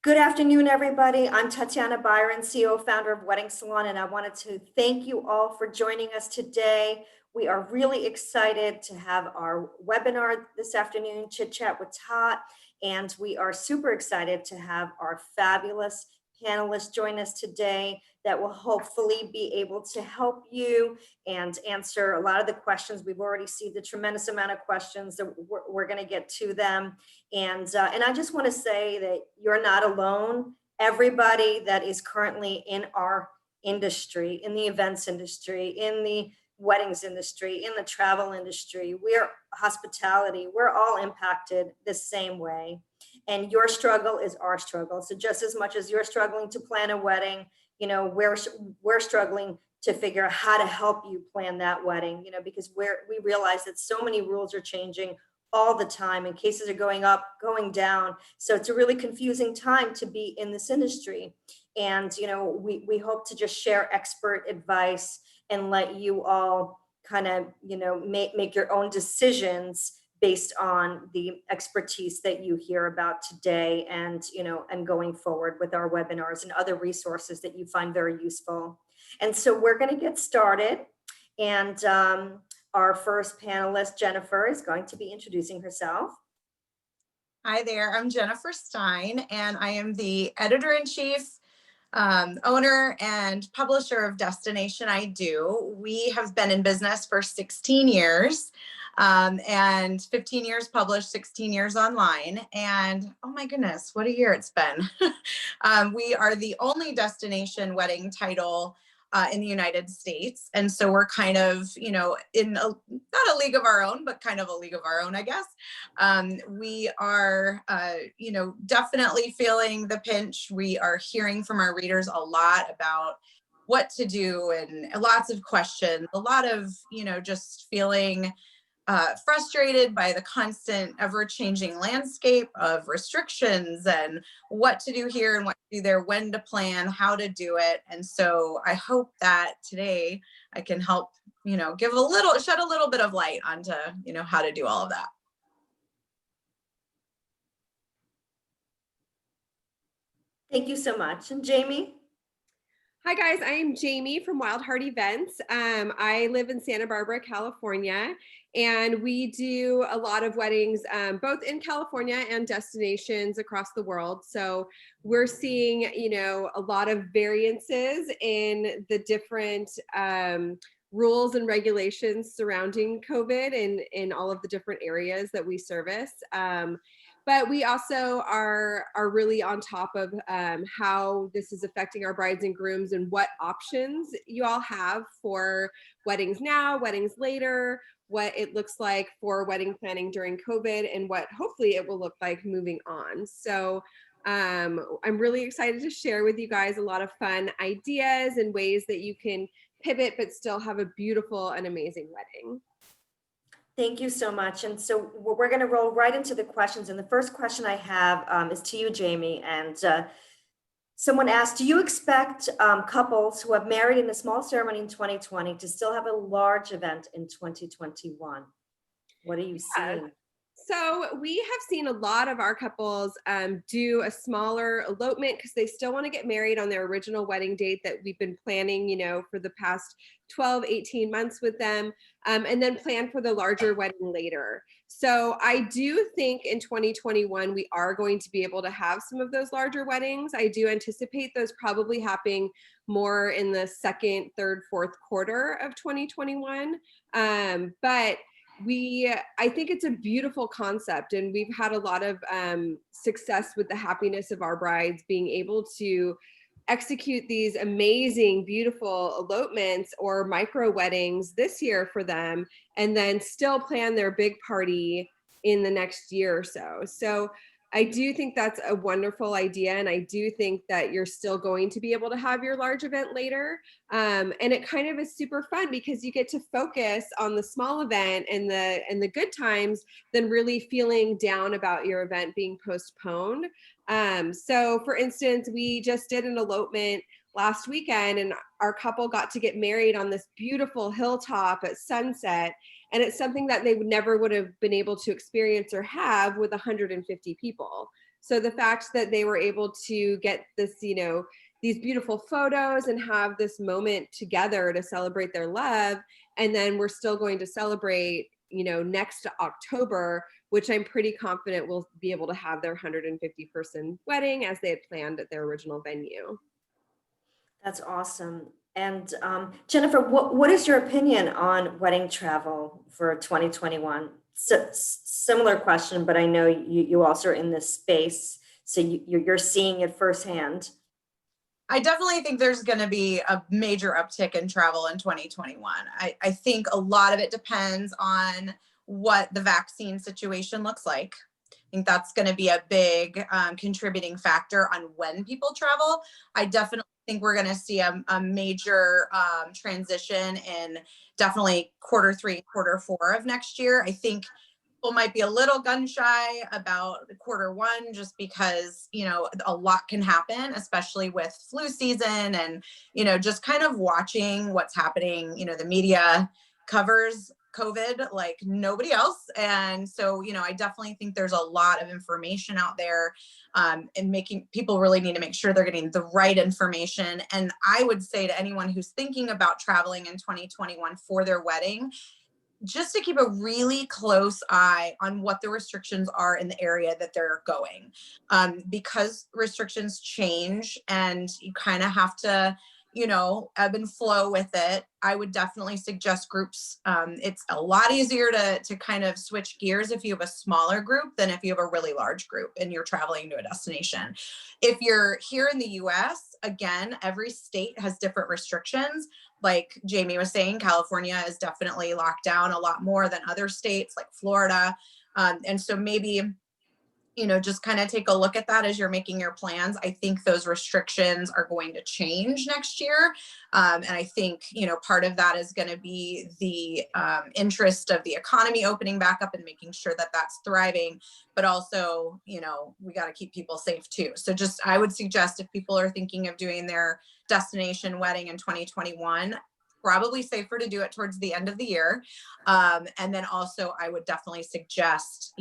Good afternoon, everybody. I'm Tatiana Byron, CEO, founder of Wedding Salon, and I wanted to thank you all for joining us today. We are really excited to have our webinar this afternoon, Chit Chat with Tot, and we are super excited to have our fabulous panelists join us today that will hopefully be able to help you and answer a lot of the questions. We've already seen a tremendous amount of questions, that we're going to get to them. And I just want to say that you're not alone. Everybody that is currently in our industry, in the events industry, in the weddings industry, in the travel industry, we're hospitality, we're all impacted the same way. And your struggle is our struggle. So just as much as you're struggling to plan a wedding, we're struggling to figure out how to help you plan that wedding, because we realize that so many rules are changing all the time, and cases are going up, going down. So it's a really confusing time to be in this industry. And, we hope to just share expert advice and let you all kind of, make your own decisions based on the expertise that you hear about today, and, and going forward with our webinars and other resources that you find very useful. And so we're going to get started. And our first panelist, Jennifer, is going to be introducing herself. Hi there, I'm Jennifer Stein, and I am the editor-in-chief, owner, and publisher of Destination I Do. We have been in business for 16 years, and 15 years published, 16 years online. And oh my goodness, what a year it's been. We are the only destination wedding title in the United States. And so we're kind of, in not a league of our own, but kind of a league of our own, I guess. We are, definitely feeling the pinch. We are hearing from our readers a lot about what to do, and lots of questions, a lot of, just feeling frustrated by the constant ever-changing landscape of restrictions and what to do here and what to do there, when to plan, how to do it. And so I hope that today I can help, shed a little bit of light onto, how to do all of that. Thank you so much. And Jamie? Hi guys, I am Jamie from Wild Heart Events. I live in Santa Barbara, California, and we do a lot of weddings, both in California and destinations across the world. So we're seeing, a lot of variances in the different rules and regulations surrounding COVID and in all of the different areas that we service. But we also are really on top of how this is affecting our brides and grooms, and what options you all have for weddings now, weddings later, what it looks like for wedding planning during COVID, and what hopefully it will look like moving on. So I'm really excited to share with you guys a lot of fun ideas and ways that you can pivot but still have a beautiful and amazing wedding. Thank you so much. And so we're going to roll right into the questions. And the first question I have is to you, Jamie. And someone asked, do you expect couples who have married in a small ceremony in 2020 to still have a large event in 2021? What are you seeing? So we have seen a lot of our couples do a smaller elopement because they still want to get married on their original wedding date that we've been planning, for the past 12, 18 months with them, and then plan for the larger wedding later. So I do think in 2021, we are going to be able to have some of those larger weddings. I do anticipate those probably happening more in the second, third, fourth quarter of 2021. But I think it's a beautiful concept, and we've had a lot of success with the happiness of our brides being able to execute these amazing, beautiful elopements or micro weddings this year for them, and then still plan their big party in the next year or so. So I do think that's a wonderful idea, and I do think that you're still going to be able to have your large event later. And it kind of is super fun because you get to focus on the small event and the good times than really feeling down about your event being postponed. So for instance, we just did an elopement last weekend, and our couple got to get married on this beautiful hilltop at sunset. And it's something that they never would have been able to experience or have with 150 people. So the fact that they were able to get this, these beautiful photos and have this moment together to celebrate their love. And then we're still going to celebrate, next October, which I'm pretty confident will be able to have their 150-person wedding as they had planned at their original venue. That's awesome. And Jennifer, what is your opinion on wedding travel for 2021? Similar question, but I know you also are in this space, so you're seeing it firsthand. I definitely think there's going to be a major uptick in travel in 2021. I think a lot of it depends on what the vaccine situation looks like. I think that's going to be a big contributing factor on when people travel. I definitely think we're going to see a major transition in definitely Q3, Q4 of next year. I think people might be a little gun shy about Q1 just because, a lot can happen, especially with flu season and, just kind of watching what's happening. The media covers COVID like nobody else. And so, I definitely think there's a lot of information out there, and making people really need to make sure they're getting the right information. And I would say to anyone who's thinking about traveling in 2021 for their wedding, just to keep a really close eye on what the restrictions are in the area that they're going. Because restrictions change and you kind of have to, ebb and flow with it. I would definitely suggest groups. It's a lot easier to kind of switch gears if you have a smaller group than if you have a really large group and you're traveling to a destination. If you're here in the US, again, every state has different restrictions. Like Jamie was saying, California is definitely locked down a lot more than other states like Florida. And so maybe, just kind of take a look at that as you're making your plans. I think those restrictions are going to change next year. And I think, part of that is going to be the interest of the economy opening back up and making sure that that's thriving. But also, we got to keep people safe too. So I would suggest if people are thinking of doing their destination wedding in 2021, probably safer to do it towards the end of the year. And then also I would definitely suggest,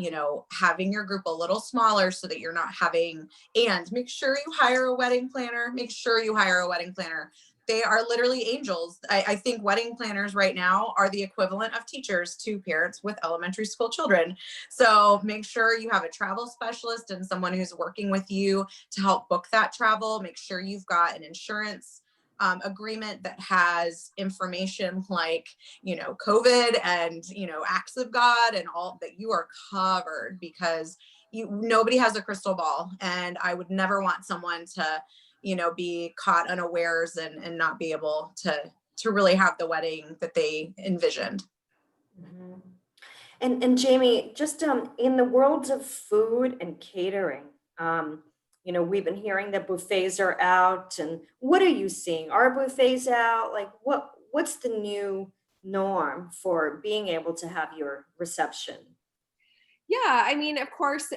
having your group a little smaller so that you're not having, and make sure you hire a wedding planner. They are literally angels. I think wedding planners right now are the equivalent of teachers to parents with elementary school children. So make sure you have a travel specialist and someone who's working with you to help book that travel. Make sure you've got an insurance agreement that has information like, COVID and, acts of God and all that you are covered, because nobody has a crystal ball. And I would never want someone to, be caught unawares and not be able to really have the wedding that they envisioned. Mhm. And Jamie, just in the worlds of food and catering, we've been hearing that buffets are out, and what are you seeing? Are buffets out? Like what's the new norm for being able to have your reception? Yeah, I mean, of course,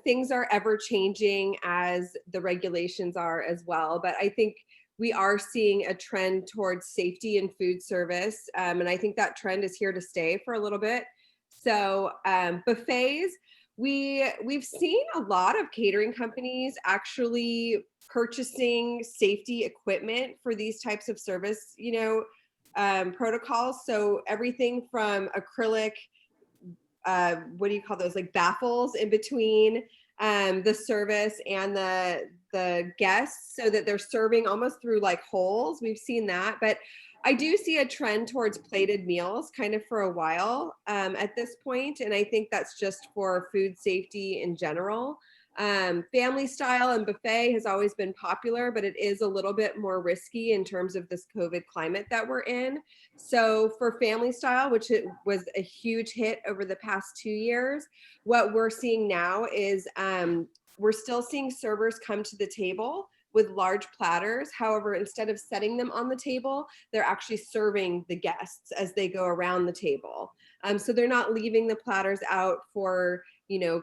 things are ever changing as the regulations are as well. But I think we are seeing a trend towards safety in food service. And I think that trend is here to stay for a little bit. So buffets, we've seen a lot of catering companies actually purchasing safety equipment for these types of service, protocols. So everything from acrylic, what do you call those, like baffles in between the service and the guests, so that they're serving almost through like holes. We've seen that, but I do see a trend towards plated meals kind of for a while at this point, and I think that's just for food safety in general. Family style and buffet has always been popular, but it is a little bit more risky in terms of this COVID climate that we're in. So for family style, which it was a huge hit over the past 2 years, what we're seeing now is we're still seeing servers come to the table with large platters. However, instead of setting them on the table, they're actually serving the guests as they go around the table. So they're not leaving the platters out for,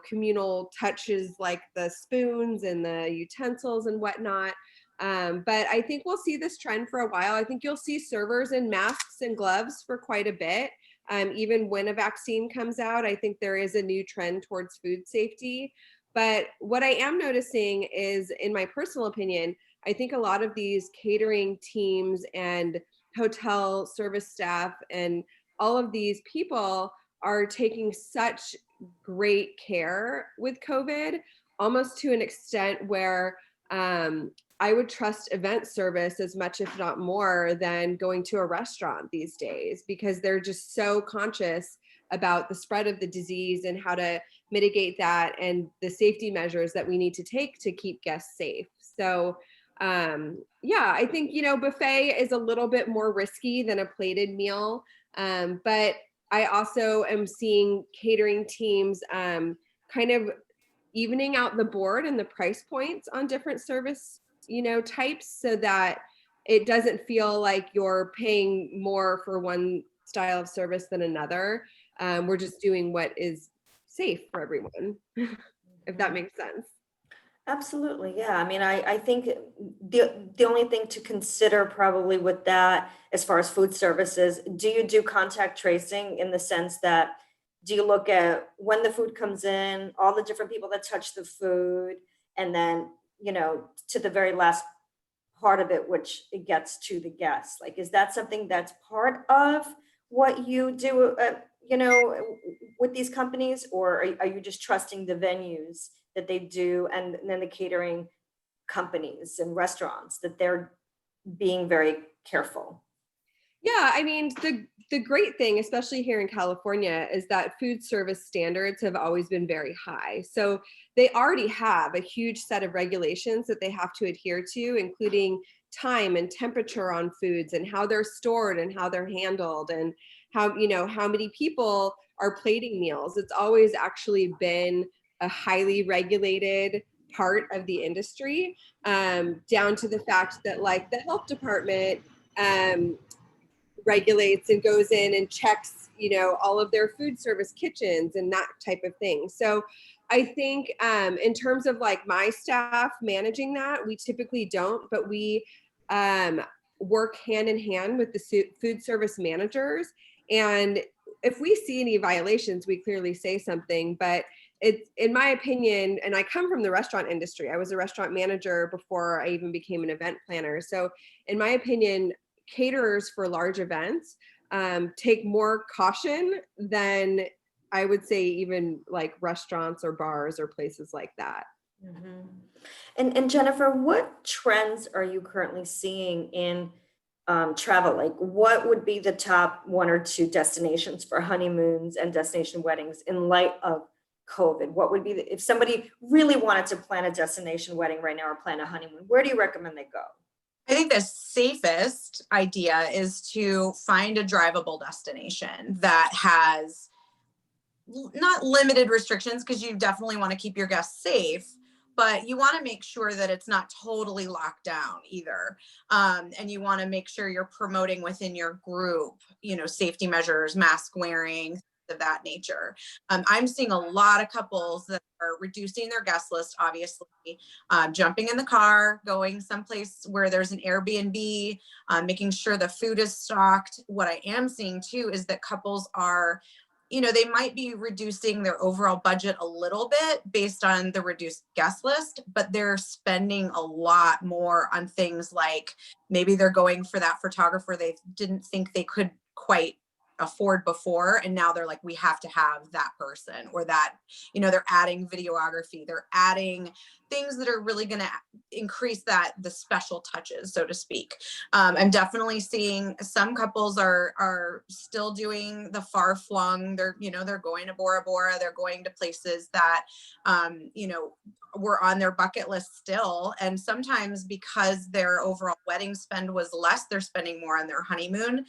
communal touches like the spoons and the utensils and whatnot. But I think we'll see this trend for a while. I think you'll see servers in masks and gloves for quite a bit. Even when a vaccine comes out, I think there is a new trend towards food safety. But what I am noticing is, in my personal opinion, I think a lot of these catering teams and hotel service staff and all of these people are taking such great care with COVID, almost to an extent where I would trust event service as much, if not more, than going to a restaurant these days, because they're just so conscious about the spread of the disease and how to mitigate that and the safety measures that we need to take to keep guests safe. So yeah, I think, buffet is a little bit more risky than a plated meal. But I also am seeing catering teams kind of evening out the board and the price points on different service, types, so that it doesn't feel like you're paying more for one style of service than another. We're just doing what is safe for everyone, if that makes sense. Absolutely, yeah. I mean, I think the only thing to consider probably with that, as far as food services, do you do contact tracing, in the sense that, do you look at when the food comes in, all the different people that touch the food, and then, to the very last part of it, which it gets to the guests? Like, is that something that's part of what you do, with these companies, or are you just trusting the venues that they do, and then the catering companies and restaurants, that they're being very careful? Yeah, I mean, the great thing, especially here in California, is that food service standards have always been very high. So they already have a huge set of regulations that they have to adhere to, including time and temperature on foods and how they're stored and how they're handled, and how many people are plating meals. It's always actually been a highly regulated part of the industry, down to the fact that, like, the health department regulates and goes in and checks, all of their food service kitchens and that type of thing. So I think, in terms of like my staff managing that, we typically don't, but we work hand in hand with the food service managers. And if we see any violations, we clearly say something. But it's, in my opinion, and I come from the restaurant industry, I was a restaurant manager before I even became an event planner. So in my opinion, caterers for large events take more caution than, I would say, even like restaurants or bars or places like that. Mhm. And Jennifer, what trends are you currently seeing in travel? Like, what would be the top one or two destinations for honeymoons and destination weddings in light of COVID? What would be if somebody really wanted to plan a destination wedding right now, or plan a honeymoon, where do you recommend they go? I think the safest idea is to find a drivable destination that has not limited restrictions, because you definitely want to keep your guests safe, but you want to make sure that it's not totally locked down either. And you want to make sure you're promoting within your group, safety measures, mask wearing, of that nature. I'm seeing a lot of couples that are reducing their guest list, obviously, jumping in the car, going someplace where there's an Airbnb, making sure the food is stocked. What I am seeing too is that couples are, they might be reducing their overall budget a little bit based on the reduced guest list, but they're spending a lot more on things like, maybe they're going for that photographer they didn't think they could quite afford before, and now they're like, we have to have that person, or that, they're adding videography, they're adding things that are really going to increase the special touches, so to speak. I'm definitely seeing some couples are still doing the far flung, they're going to Bora Bora, they're going to places that were on their bucket list still, and sometimes because their overall wedding spend was less, they're spending more on their honeymoon.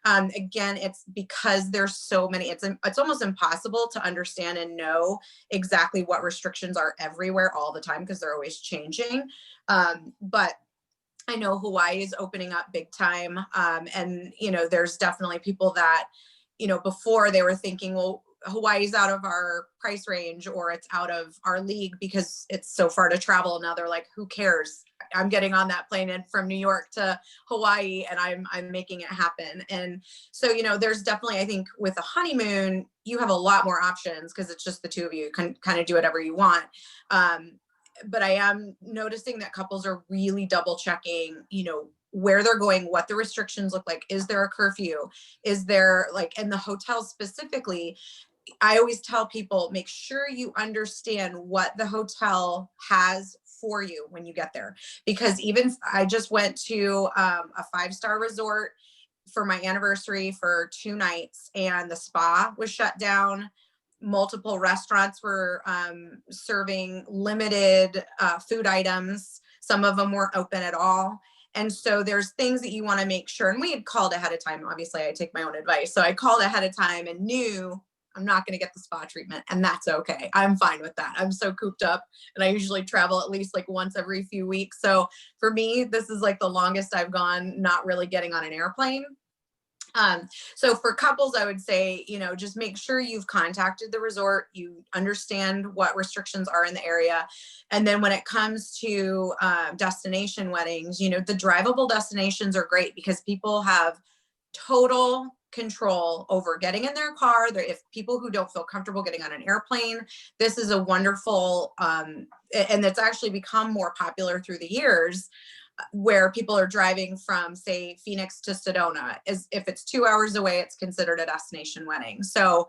Again, it's because there's so many, it's almost impossible to understand and know exactly what restrictions are everywhere all the time, because they're always changing. But I know Hawaii is opening up big time. And, there's definitely people that, before they were thinking, well, Hawaii's out of our price range, or it's out of our league because it's so far to travel. Now they're like, who cares? I'm getting on that plane and from New York to Hawaii, and I'm making it happen. And so, there's definitely, I think with a honeymoon, you have a lot more options because it's just the two of you. You can kind of do whatever you want. But I am noticing that couples are really double checking, where they're going, what the restrictions look like. Is there a curfew? Is there in the hotels specifically, I always tell people, make sure you understand what the hotel has for you when you get there. Because even I just went to a 5-star resort for my anniversary for 2 nights, and the spa was shut down. Multiple restaurants were serving limited food items. Some of them weren't open at all. And so there's things that you want to make sure. And we had called ahead of time. Obviously, I take my own advice. So I called ahead of time and knew I'm not going to get the spa treatment, and that's okay. I'm fine with that. I'm so cooped up, and I usually travel at least once every few weeks. So for me, this is the longest I've gone not really getting on an airplane. So for couples, I would say, just make sure you've contacted the resort, you understand what restrictions are in the area. And then when it comes to destination weddings, the drivable destinations are great because people have total control over getting in their car. If people who don't feel comfortable getting on an airplane, this is a wonderful, and it's actually become more popular through the years, where people are driving from, say, Phoenix to Sedona. If it's 2 hours away, it's considered a destination wedding. So,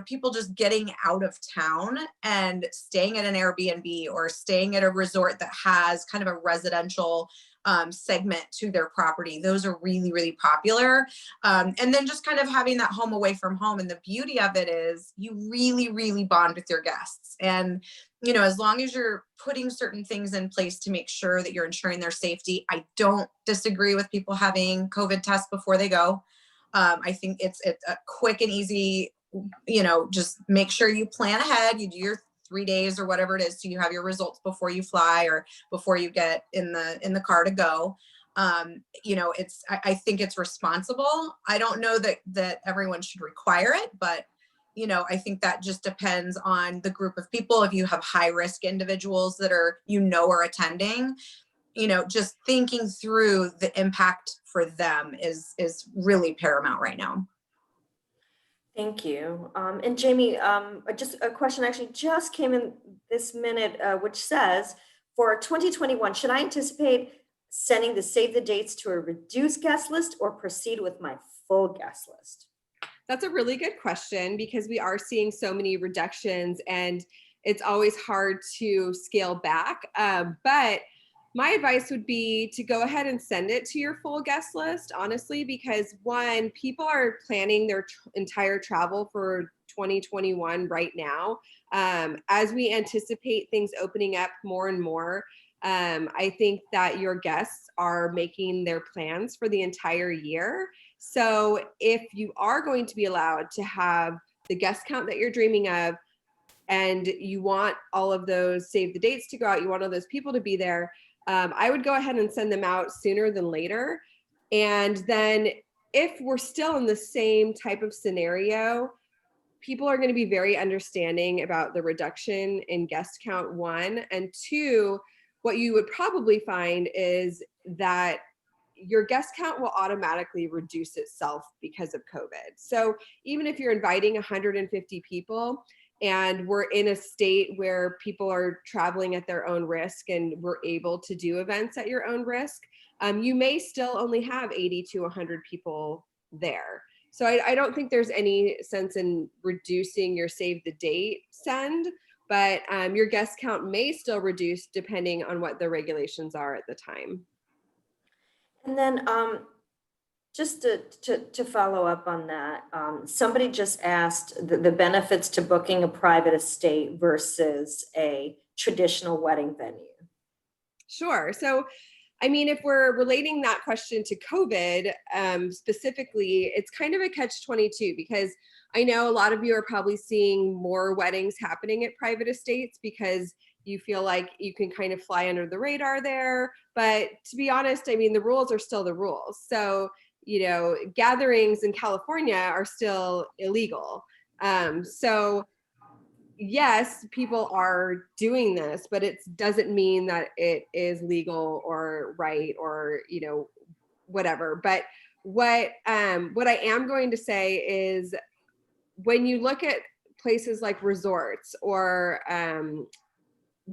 people just getting out of town and staying at an Airbnb or staying at a resort that has kind of a residential segment to their property. Those are really, really popular. And then just kind of having that home away from home. And the beauty of it is you really, really bond with your guests. And as long as you're putting certain things in place to make sure that you're ensuring their safety. I don't disagree with people having COVID tests before they go. I think it's a quick and easy, just make sure you plan ahead. You do your 3 days or whatever it is, so you have your results before you fly or before you get in the car to go. I think it's responsible. I don't know that everyone should require it, but I think that just depends on the group of people. If you have high risk individuals that are attending, just thinking through the impact for them is really paramount right now. Thank you. And Jamie, just a question actually just came in this minute, which says, for 2021, should I anticipate sending the save the dates to a reduced guest list or proceed with my full guest list? That's a really good question because we are seeing so many reductions and it's always hard to scale back. But my advice would be to go ahead and send it to your full guest list, honestly, because one, people are planning their entire travel for 2021 right now. As we anticipate things opening up more and more, I think that your guests are making their plans for the entire year. So if you are going to be allowed to have the guest count that you're dreaming of, and you want all of those save the dates to go out, you want all those people to be there, I would go ahead and send them out sooner than later. And then if we're still in the same type of scenario, people are going to be very understanding about the reduction in guest count, one. And two, what you would probably find is that your guest count will automatically reduce itself because of COVID. So even if you're inviting 150 people and we're in a state where people are traveling at their own risk and we're able to do events at your own risk, you may still only have 80 to 100 people there. So I don't think there's any sense in reducing your save the date send, but your guest count may still reduce depending on what the regulations are at the time. And then just to follow up on that, somebody just asked the benefits to booking a private estate versus a traditional wedding venue. Sure. So, I mean, if we're relating that question to COVID specifically, it's kind of a catch-22 because I know a lot of you are probably seeing more weddings happening at private estates because you feel like you can kind of fly under the radar there. But to be honest, I mean, the rules are still the rules. So, gatherings in California are still illegal. So, yes, people are doing this, but it doesn't mean that it is legal or right or, whatever. But what I am going to say is when you look at places like resorts or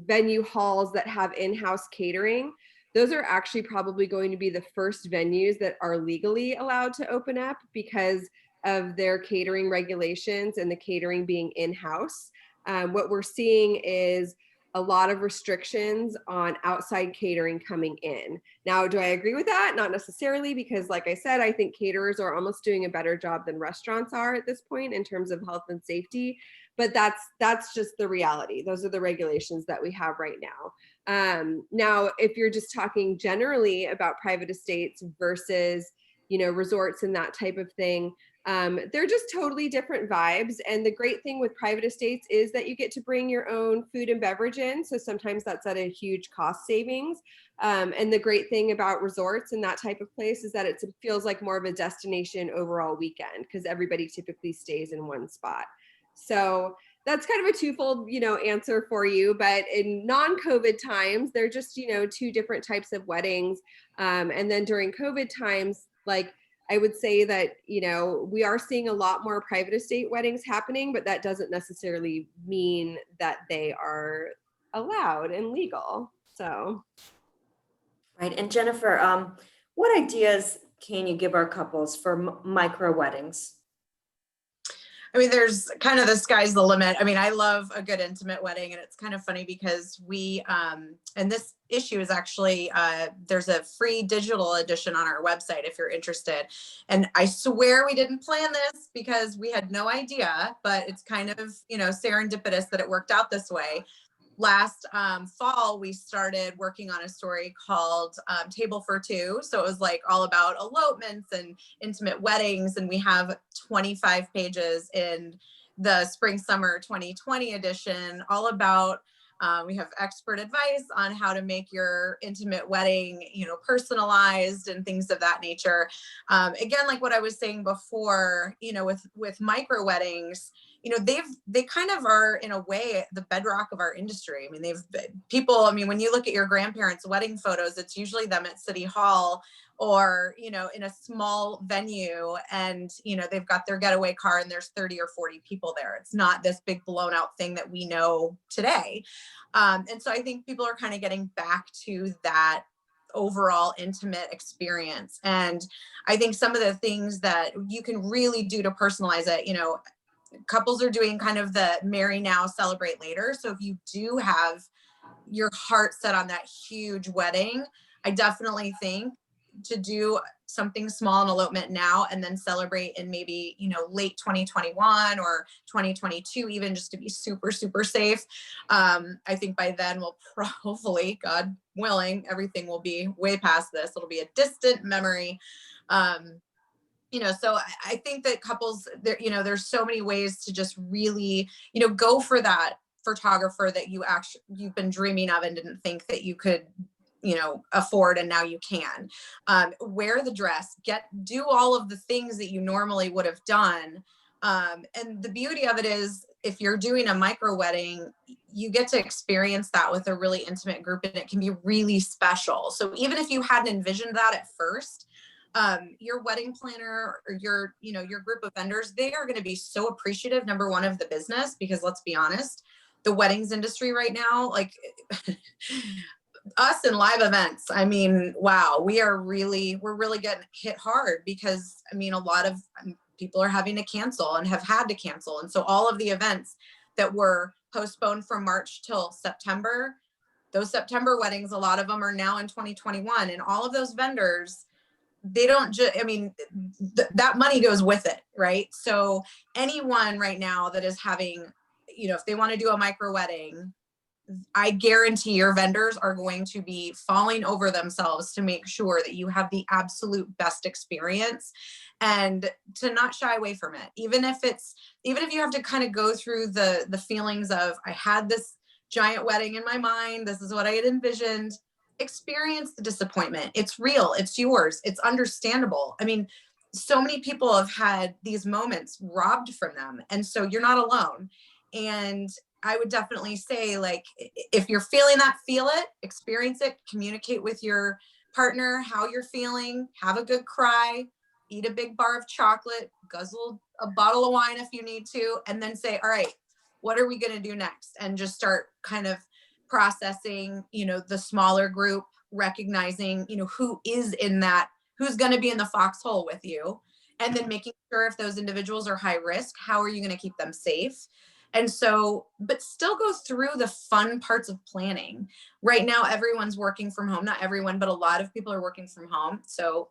venue halls that have in-house catering, those are actually probably going to be the first venues that are legally allowed to open up because of their catering regulations and the catering being in-house. What we're seeing is a lot of restrictions on outside catering coming in. Now, do I agree with that? Not necessarily, because like I said, I think caterers are almost doing a better job than restaurants are at this point in terms of health and safety. But that's just the reality. Those are the regulations that we have right now. Now, if you're just talking generally about private estates versus, resorts and that type of thing, they're just totally different vibes. And the great thing with private estates is that you get to bring your own food and beverage in. So sometimes that's at a huge cost savings. And the great thing about resorts and that type of place is that it feels like more of a destination overall weekend because everybody typically stays in one spot. So that's kind of a twofold, answer for you. But in non-COVID times, they're just, two different types of weddings. And then during COVID times, like I would say that, we are seeing a lot more private estate weddings happening, but that doesn't necessarily mean that they are allowed and legal. So. Right. And Jennifer, what ideas can you give our couples for micro weddings? I mean, there's kind of the sky's the limit. I mean, I love a good intimate wedding, and it's kind of funny because and this issue is actually, there's a free digital edition on our website if you're interested. And I swear we didn't plan this because we had no idea, but it's kind of, serendipitous that it worked out this way. Last fall, we started working on a story called Table for Two. So it was like all about elopements and intimate weddings. And we have 25 pages in the spring summer 2020 edition, all about, we have expert advice on how to make your intimate wedding, personalized and things of that nature. Again, like what I was saying before, with micro weddings, they kind of are in a way the bedrock of our industry. I mean, when you look at your grandparents' wedding photos, it's usually them at City Hall or, in a small venue and, they've got their getaway car and there's 30 or 40 people there. It's not this big blown out thing that we know today. And so I think people are kind of getting back to that overall intimate experience. And I think some of the things that you can really do to personalize it, couples are doing kind of the marry now, celebrate later. So if you do have your heart set on that huge wedding, I definitely think to do something small, an elopement now, and then celebrate in maybe, late 2021 or 2022, even just to be super, super safe. I think by then we'll hopefully, God willing, everything will be way past this. It'll be a distant memory. So I think that couples, there's so many ways to just really, go for that photographer that you've been dreaming of and didn't think that you could, afford, and now you can. Wear the dress, do all of the things that you normally would have done. And the beauty of it is, if you're doing a micro wedding, you get to experience that with a really intimate group, and it can be really special. So even if you hadn't envisioned that at first, your wedding planner or your group of vendors, they are going to be so appreciative, number one, of the business, because let's be honest, the weddings industry right now, like us in live events, I mean, wow, we're really getting hit hard because a lot of people are having to cancel and have had to cancel. And so all of the events that were postponed from March till September, those September weddings, a lot of them are now in 2021, and all of those vendors, they don't just, that money goes with it, right? So anyone right now that is having, if they want to do a micro wedding, I guarantee your vendors are going to be falling over themselves to make sure that you have the absolute best experience, and to not shy away from it. Even if you have to kind of go through the feelings of, I had this giant wedding in my mind, this is what I had envisioned. Experience the disappointment. It's real. It's yours. It's understandable. So many people have had these moments robbed from them. And so you're not alone. And I would definitely say, like, if you're feeling that, feel it, experience it, communicate with your partner how you're feeling, have a good cry, eat a big bar of chocolate, guzzle a bottle of wine if you need to, and then say, all right, what are we going to do next? And just start kind of processing, the smaller group, recognizing, who is in that, who's going to be in the foxhole with you, and then making sure if those individuals are high risk, how are you going to keep them safe? And so, but still go through the fun parts of planning. Right now, everyone's working from home. Not everyone, but a lot of people are working from home. So,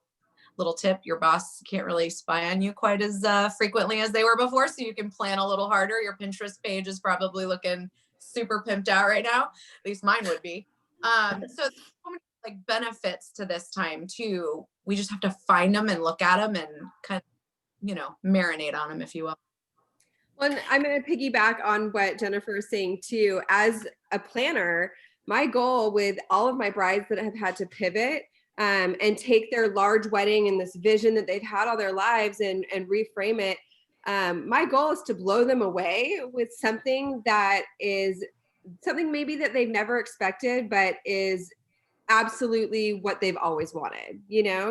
little tip, your boss can't really spy on you quite as frequently as they were before. So you can plan a little harder. Your Pinterest page is probably looking super pimped out right now. At least mine would be. So there's so many like benefits to this time too. We just have to find them and look at them and kind of, marinate on them, if you will. Well, and I'm going to piggyback on what Jennifer is saying too. As a planner, my goal with all of my brides that have had to pivot and take their large wedding and this vision that they've had all their lives and reframe it, my goal is to blow them away with something that is something maybe that they've never expected, but is absolutely what they've always wanted,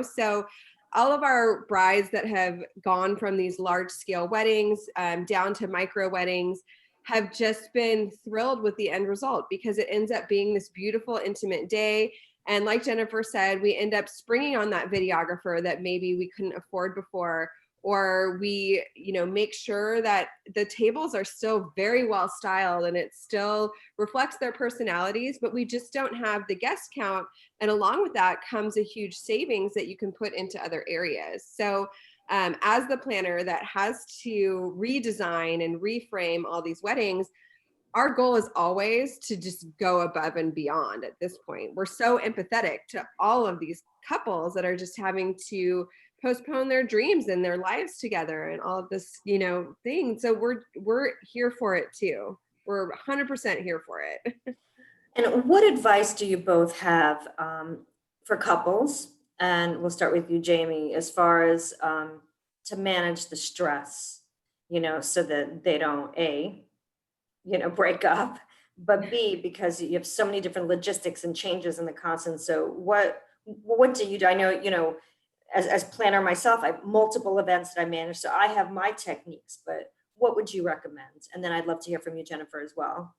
So all of our brides that have gone from these large scale weddings down to micro weddings have just been thrilled with the end result because it ends up being this beautiful, intimate day. And like Jennifer said, we end up springing on that videographer that maybe we couldn't afford before, or we, make sure that the tables are still very well styled and it still reflects their personalities, but we just don't have the guest count. And along with that comes a huge savings that you can put into other areas. So as the planner that has to redesign and reframe all these weddings, our goal is always to just go above and beyond at this point. We're so empathetic to all of these couples that are just having to postpone their dreams and their lives together and all of this, thing. So we're here for it too. We're 100% here for it. And what advice do you both have for couples? And we'll start with you, Jamie, as far as to manage the stress, so that they don't break up, but B, because you have so many different logistics and changes in the constant. So what do you do? I know, as planner myself, I have multiple events that I manage, so I have my techniques, but what would you recommend? And then I'd love to hear from you, Jennifer, as well.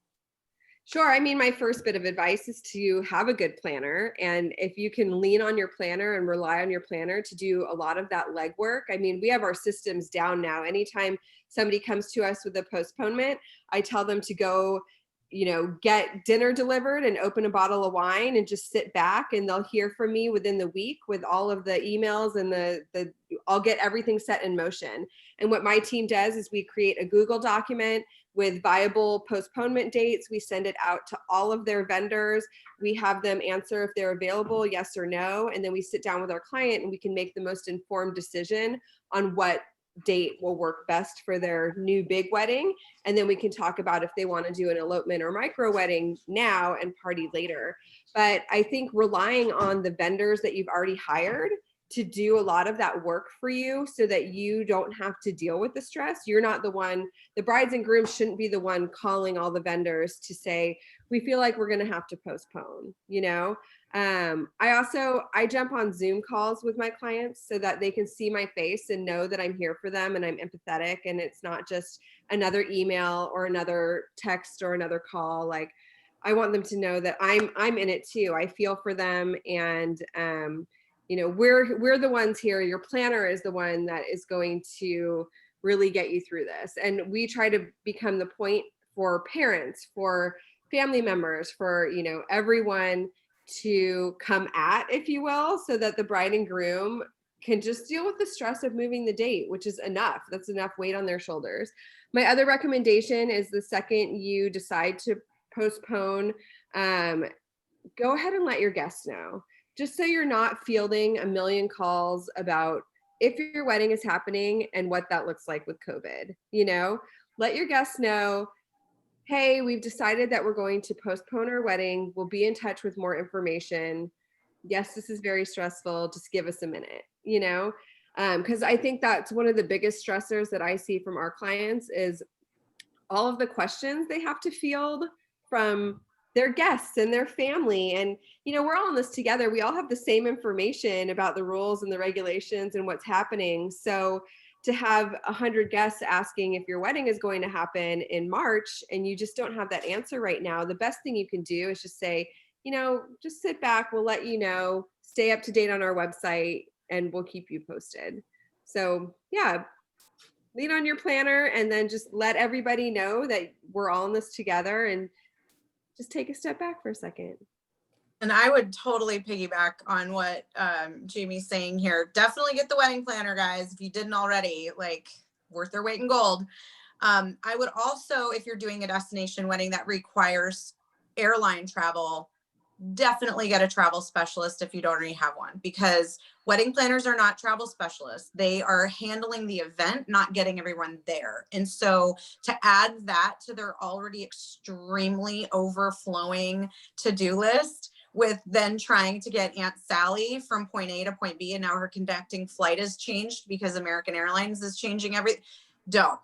Sure. I mean, my first bit of advice is to have a good planner. And if you can lean on your planner and rely on your planner to do a lot of that legwork, I mean, we have our systems down now. Anytime somebody comes to us with a postponement, I tell them to go, get dinner delivered and open a bottle of wine and just sit back, and they'll hear from me within the week with all of the emails and I'll get everything set in motion. And what my team does is we create a Google document with viable postponement dates. We send it out to all of their vendors. We have them answer if they're available, yes or no. And then we sit down with our client and we can make the most informed decision on what date will work best for their new big wedding. And then we can talk about if they want to do an elopement or micro wedding now and party later. But I think relying on the vendors that you've already hired to do a lot of that work for you so that you don't have to deal with the stress. You're not the one, the brides and grooms shouldn't be the one calling all the vendors to say, we feel like we're going to have to postpone, I jump on Zoom calls with my clients so that they can see my face and know that I'm here for them and I'm empathetic, and it's not just another email or another text or another call. Like, I want them to know that I'm in it too. I feel for them, and we're the ones here. Your planner is the one that is going to really get you through this. And we try to become the point for parents, for family members, for, everyone to come at, if you will, so that the bride and groom can just deal with the stress of moving the date, which is enough. That's enough weight on their shoulders. My other recommendation is the second you decide to postpone, go ahead and let your guests know, just so you're not fielding a million calls about if your wedding is happening and what that looks like with COVID. Let your guests know, hey, we've decided that we're going to postpone our wedding. We'll be in touch with more information. Yes, this is very stressful. Just give us a minute, because I think that's one of the biggest stressors that I see from our clients is all of the questions they have to field from their guests and their family. And, we're all in this together. We all have the same information about the rules and the regulations and what's happening. So to have 100 guests asking if your wedding is going to happen in March and you just don't have that answer right now, the best thing you can do is just say, just sit back. We'll let you know, stay up to date on our website, and we'll keep you posted. So yeah, lean on your planner and then just let everybody know that we're all in this together, and just take a step back for a second. And I would totally piggyback on what Jamie's saying here. Definitely get the wedding planner, guys. If you didn't already, like, worth their weight in gold. I would also, if you're doing a destination wedding that requires airline travel, definitely get a travel specialist if you don't already have one, because wedding planners are not travel specialists. They are handling the event, not getting everyone there. And so to add that to their already extremely overflowing to-do list, with then trying to get Aunt Sally from point A to point B, and now her connecting flight has changed because American Airlines is changing everything. Don't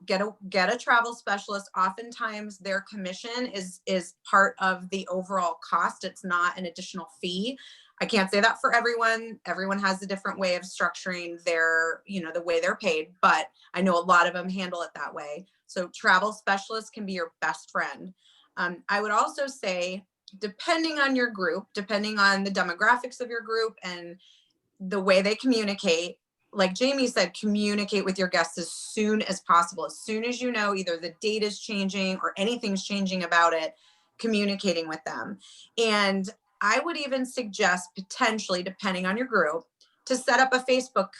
get a travel specialist. Oftentimes their commission is part of the overall cost. It's not an additional fee. I can't say that for everyone. Everyone has a different way of structuring their, the way they're paid, but I know a lot of them handle it that way. So travel specialists can be your best friend. I would also say, depending on your group, depending on the demographics of your group and the way they communicate, like Jamie said, communicate with your guests as soon as possible. As soon as you know either the date is changing or anything's changing about it, communicating with them. And I would even suggest, potentially, depending on your group, to set up a Facebook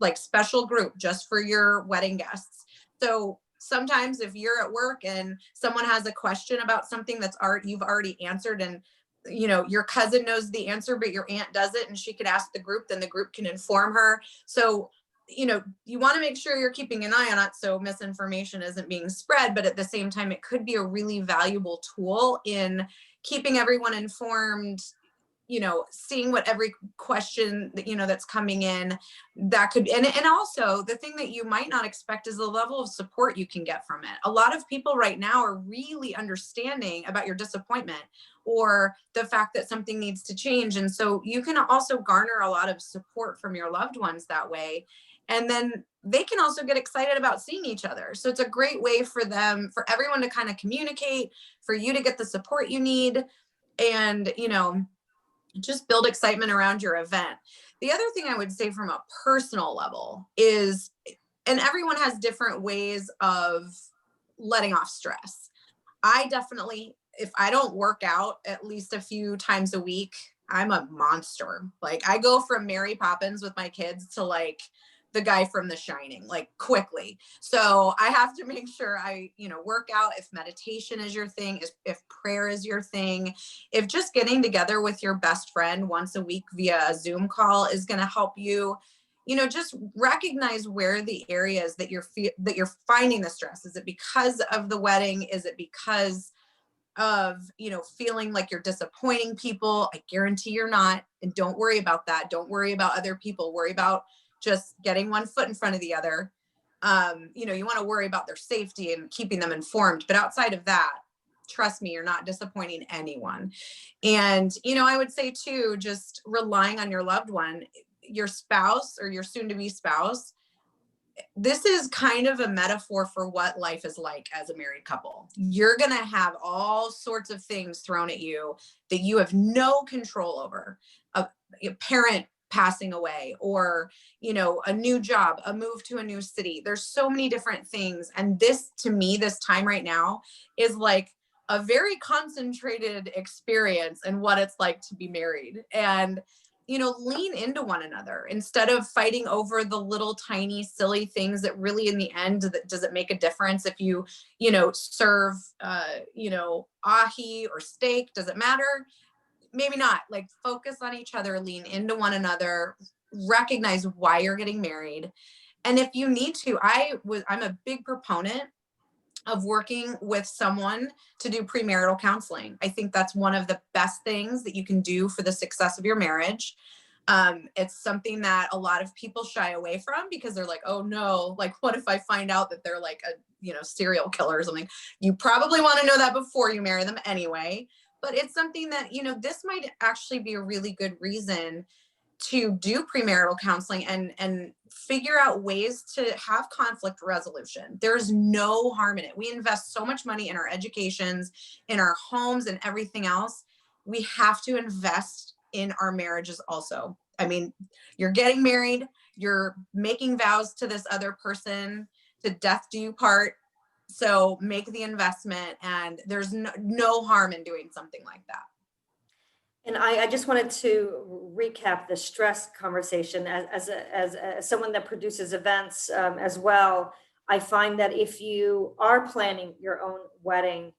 like special group just for your wedding guests. So sometimes if you're at work and someone has a question about something you've already answered, and your cousin knows the answer, but your aunt doesn't, and she could ask the group, then the group can inform her. So, you want to make sure you're keeping an eye on it so misinformation isn't being spread, but at the same time, it could be a really valuable tool in keeping everyone informed, seeing what every question that, that's coming in, that could, and also the thing that you might not expect is the level of support you can get from it. A lot of people right now are really understanding about your disappointment or the fact that something needs to change. And so you can also garner a lot of support from your loved ones that way. And then they can also get excited about seeing each other. So it's a great way for everyone to kind of communicate, for you to get the support you need, and, just build excitement around your event. The other thing I would say from a personal level is, and everyone has different ways of letting off stress. I definitely, if I don't work out at least a few times a week, I'm a monster. Like, I go from Mary Poppins with my kids to like the guy from The Shining, like, quickly. So I have to make sure I, work out. If meditation is your thing, if prayer is your thing, if just getting together with your best friend once a week via a Zoom call is going to help you, just recognize where the areas that you're finding the stress. Is it because of the wedding? Is it because of, feeling like you're disappointing people? I guarantee you're not. And don't worry about that. Don't worry about other people. Worry about just getting one foot in front of the other. You want to worry about their safety and keeping them informed. But outside of that, trust me, you're not disappointing anyone. And, I would say too, just relying on your loved one, your spouse or your soon-to-be spouse. This is kind of a metaphor for what life is like as a married couple. You're going to have all sorts of things thrown at you that you have no control over. A parent passing away, or, a new job, a move to a new city. There's so many different things. And this, to me, this time right now is like a very concentrated experience in what it's like to be married. And lean into one another instead of fighting over the little tiny silly things that really in the end, does it make a difference if you serve ahi or steak? Does it matter? Maybe not. Like, focus on each other, lean into one another, recognize why you're getting married. And if you need to, I'm a big proponent of working with someone to do premarital counseling. I think that's one of the best things that you can do for the success of your marriage. It's something that a lot of people shy away from because they're like, oh no, like, what if I find out that they're like serial killer or something. You probably want to know that before you marry them anyway. But it's something that, this might actually be a really good reason to do premarital counseling and figure out ways to have conflict resolution. There's no harm in it. We invest so much money in our educations, in our homes, and everything else. We have to invest in our marriages also. I mean, you're getting married, you're making vows to this other person, to death do you part. So make the investment, and there's no harm in doing something like that. And I just wanted to recap the stress conversation as someone that produces events as well. I find that if you are planning your own wedding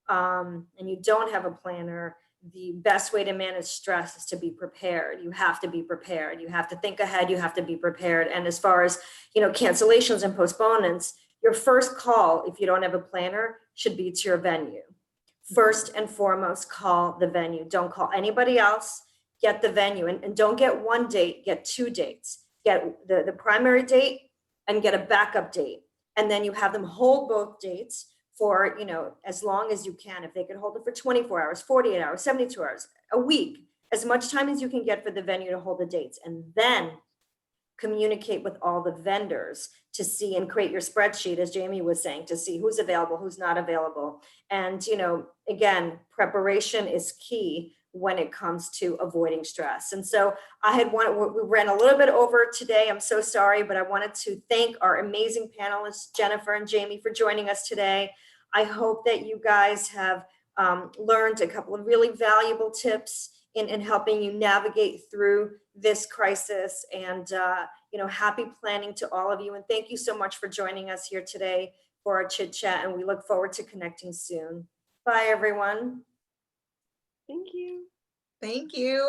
and you don't have a planner, the best way to manage stress is to be prepared. You have to be prepared. You have to think ahead. You have to be prepared. And as far as, cancellations and postponements, your first call, if you don't have a planner, should be to your venue. First and foremost, call the venue. Don't call anybody else. Get the venue, and don't get one date, get 2 dates. Get the primary date and get a backup date. And then you have them hold both dates for, as long as you can. If they can hold it for 24 hours, 48 hours, 72 hours, a week, as much time as you can get for the venue to hold the dates. And then communicate with all the vendors to see and create your spreadsheet, as Jamie was saying, to see who's available, who's not available. And, again, preparation is key when it comes to avoiding stress. And so we ran a little bit over today. I'm so sorry, but I wanted to thank our amazing panelists, Jennifer and Jamie, for joining us today. I hope that you guys have learned a couple of really valuable tips in helping you navigate through this crisis, and happy planning to all of you. And thank you so much for joining us here today for our chit chat, and we look forward to connecting soon. Bye, everyone. Thank you. Thank you.